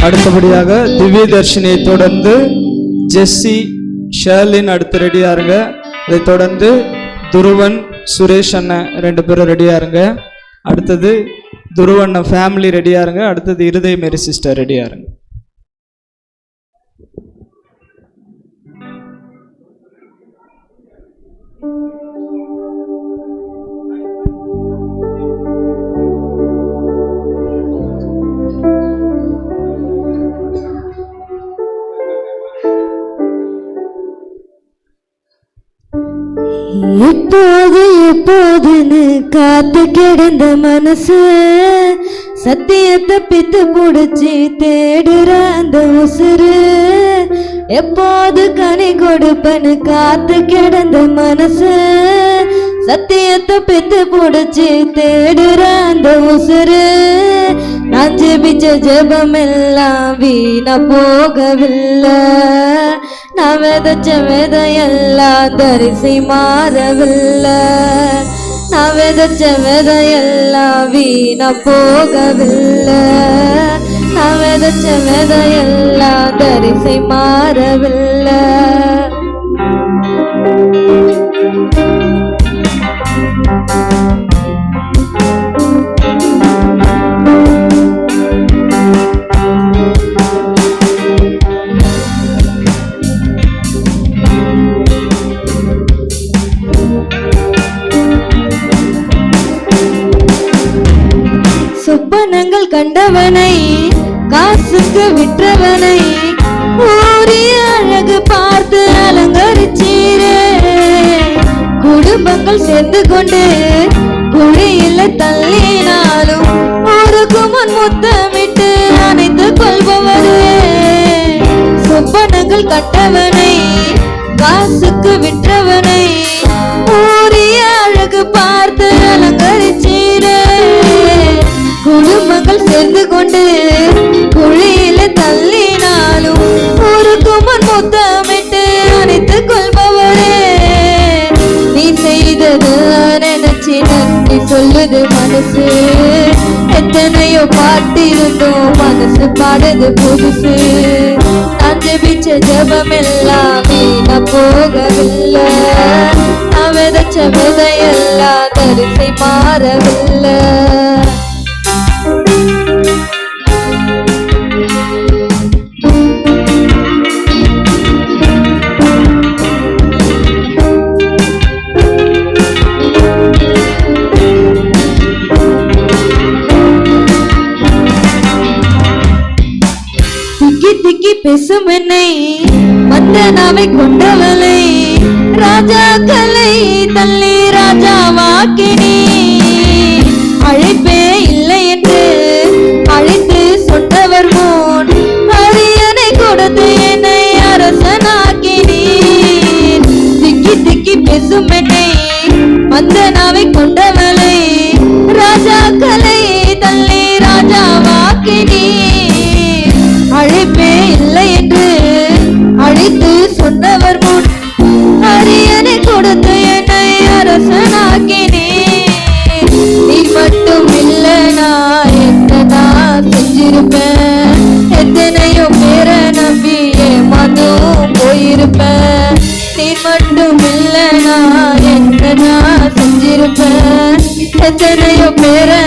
அடுத்தபடியாக திவ்ய தர்ஷினியை தொடர்ந்து ஜெஸ்ஸி ஷர்லின் அடுத்து ரெடியா இருங்க. அதை தொடர்ந்து துருவன் சுரேஷ் அண்ணன் 2 பேரும் ரெடியா இருங்க. அடுத்தது துருவன் ஃபேமிலி ரெடியா இருங்க. அடுத்தது இருதய மேரி சிஸ்டர் ரெடியா இருங்க. எப்போது எப்போதுன்னு காத்து கிடந்த மனசு சத்தியத்தை பித்து புடிச்சு தேடுற அந்த உசுறு எப்போது கனி கொடுப்பன்னு காத்து கிடந்த மனசு சத்தியத்தை பித்து புடிச்சு தேடுற அந்த உசுறு நான் ஜெபிச்ச ஜெபமெல்லாம் வீணா போகவில்லை. நான் விதைச்ச விதையெல்லாம் தரிசி மாறவில்லை. நான் விதைச்ச விதையெல்லாம் வீணா போகவில்லை. நான் விதைச்ச விதையெல்லாம் தரிசி மாறவில்லை. சொப்பனங்கள் கண்டவனை காசுக்கு விற்றவனை ஊரிய அழகு பார்த்து அலங்கரிச்சீரே. குடும்பங்கள் சேர்ந்து கொண்டு குழியில தள்ளினாலும் ஊருக்கு முன் முத்தமிட்டு அணைத்து கொள்பவரே. சொப்பனங்கள் கண்டவனை காசுக்கு விற்றவனை ஊரிய அழகு பார்த்து அலங்கரிச்சீரே. குடும்பங்கள் சேர்ந்து கொண்டு குழியில தள்ளினாலும் ஊருக்கு முன் முத்தமிட்டு அணைத்து கொள்பவரே. நீ செய்தது நினைச்சு நன்றி சொல்லுது மனசு. எத்தனையோ பாட்டிருந்தோம் மனசு பாடுது புதுசு. நான் ஜெபிச்ச ஜெபமெல்லாம் வீணா போகவில்லை. நான் விதைச்ச விதையெல்லாம் தரிசை மாறவில்லை. திக்கி பேசும் என்னை மந்தனாவை கொண்டவளை ராஜாக்களை தள்ளி ராஜாவாக்கினி. அழைப்பே இல்லை என்று அழைத்து சொன்னவர் முன் அரியணை கொடுத்து என்னை அரசனாக்கினி. திக்கி பேசும் என்னை மந்தனாவை கொண்டவளை ராஜாக்களை தள்ளி ராஜாவாக்கினி. அழைப்பே இல்லை என்று அழைத்து சொன்னவர் முன் அரியணை கொடுத்து என்னை அரசனாக்கினே. நீ மட்டும் இல்லைனா என்ன செஞ்சிருப்பேன். எத்தனையோ பேரை நம்பி ஏமாந்தும் போயிருப்பேன். நீ மட்டும் இல்லைனா என்ன செஞ்சிருப்பேன். எத்தனையோ பேரை